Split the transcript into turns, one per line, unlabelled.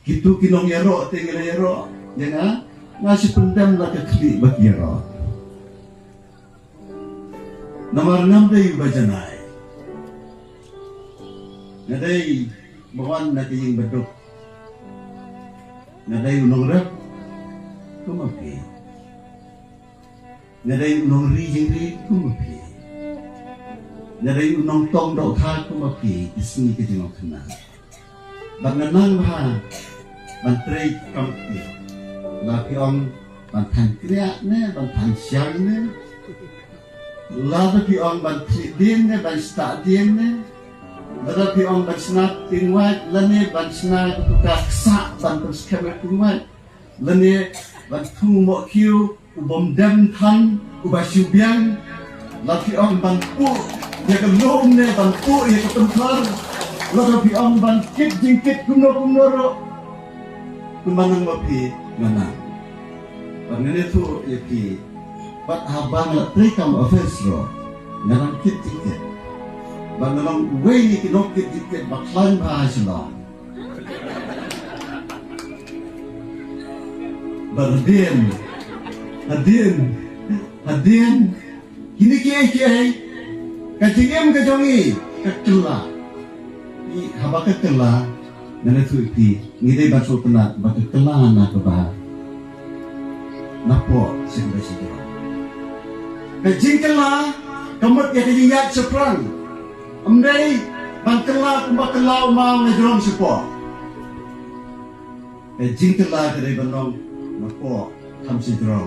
Gitu kinong yaro tinggal yaro, jangan nasi pendam lah keklik bagi yaro. Nomor 6 day bajanai. Nadai bawan nak yang beduk. Nadai unong rep, kumapi. Nadai unong ri jingri, kumapi. Nadai unong tong dok thai kumapi. Isni kejengok kena. Banganang bah, bantrai kampi. Laki ong bantan kriak ne, bantan siang ne. Lalu piong ban din ne, ban sta din ne. Lalu piong ban snap tingwat, lani ban snap tukar sak ban terus kemer tingwat. Lani ban tung mok kiu, ubom dem tan, ubah syubiang. Lalu piong ban pu, ya kelom ne, ban pu ya kepentar. Lalu piong ban kit jingkit kumno kumanang mapi manang. Bangene tu ya pi. Bat habang la trekam ofesro narang kit tiket bangalong way ni kinok kit tiket baklan ba Shillong bardin hadin kini kiai kajingim kajongi kakela i habak kakela nana tu pi ngidai baso penat bakakela na keba napo sebenarnya Kajingkela, kamat ya kajingat seprang. Amdai bangkela kumbakela umam nejrong sepo. Kajingkela kedai benong napo kam sidrong.